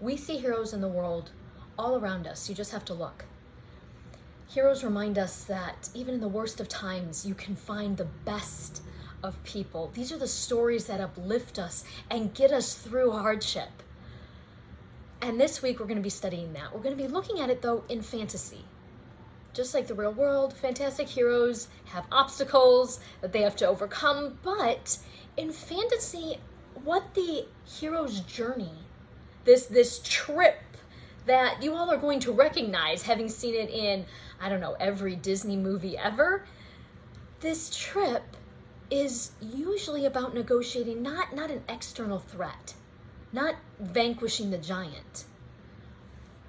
We see heroes in the world all around us. You just have to look. Heroes remind us that even in the worst of times, you can find the best of people. These are the stories that uplift us and get us through hardship. And this week, we're going to be studying that. We're going to be looking at it, though, in fantasy. Just like the real world, fantastic heroes have obstacles that they have to overcome. But in fantasy, what the hero's journey, this trip that you all are going to recognize, having seen it in, I don't know, every Disney movie ever, this trip is usually about negotiating not an external threat, not vanquishing the giant,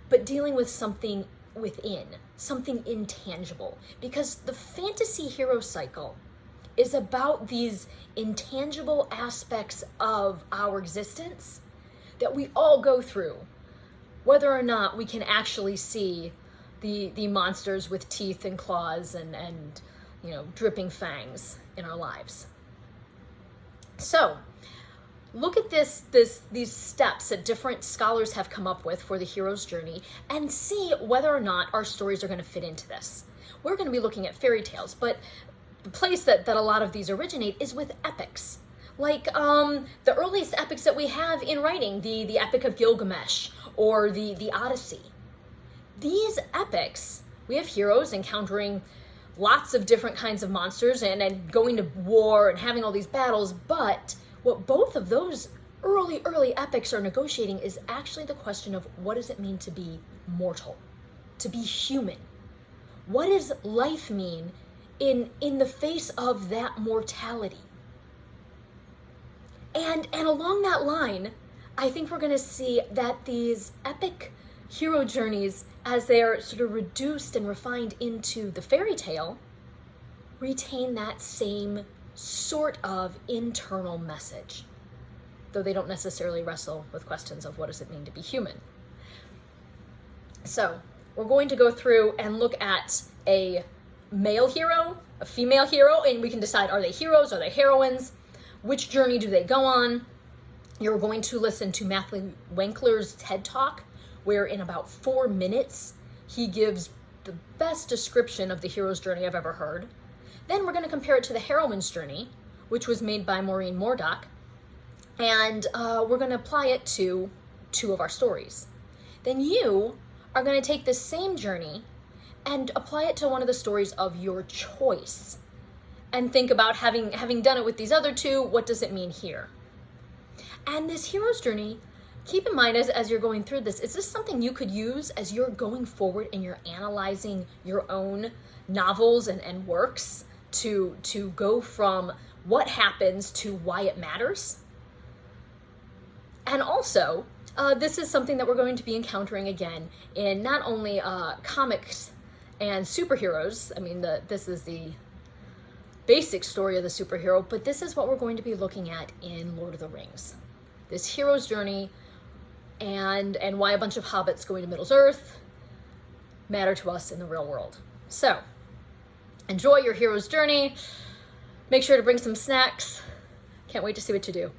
but dealing with something within, something intangible. Because the fantasy hero cycle is about these intangible aspects of our existence that we all go through, whether or not we can actually see the monsters with teeth and claws and dripping fangs in our lives. So look at these steps that different scholars have come up with for the hero's journey and see whether or not our stories are going to fit into this. We're going to be looking at fairy tales, but the place that a lot of these originate is with epics. Like the earliest epics that we have in writing, the Epic of Gilgamesh or the Odyssey. These epics, we have heroes encountering lots of different kinds of monsters and going to war and having all these battles, but what both of those early epics are negotiating is actually the question of what does it mean to be mortal, to be human? What does life mean in the face of that mortality? And along that line, I think we're going to see that these epic hero journeys, as they are sort of reduced and refined into the fairy tale, retain that same sort of internal message, though they don't necessarily wrestle with questions of what does it mean to be human. So we're going to go through and look at a male hero, a female hero, and we can decide, are they heroes, are they heroines? Which journey do they go on? You're going to listen to Matthew Winkler's TED Talk, where in about 4 minutes, he gives the best description of the hero's journey I've ever heard. Then we're going to compare it to the heroine's journey, which was made by Maureen Murdoch, and we're going to apply it to 2 of our stories. Then you are going to take the same journey and apply it to one of the stories of your choice, and think about having done it with these other 2, what does it mean here? And this hero's journey, keep in mind as you're going through this, is this something you could use as you're going forward and you're analyzing your own novels and works to go from what happens to why it matters? And also, this is something that we're going to be encountering again in not only comics and superheroes. I mean, this is the basic story of the superhero, but this is what we're going to be looking at in Lord of the Rings. This hero's journey and why a bunch of hobbits going to Middle-earth matter to us in the real world. So, enjoy your hero's journey. Make sure to bring some snacks. Can't wait to see what you do.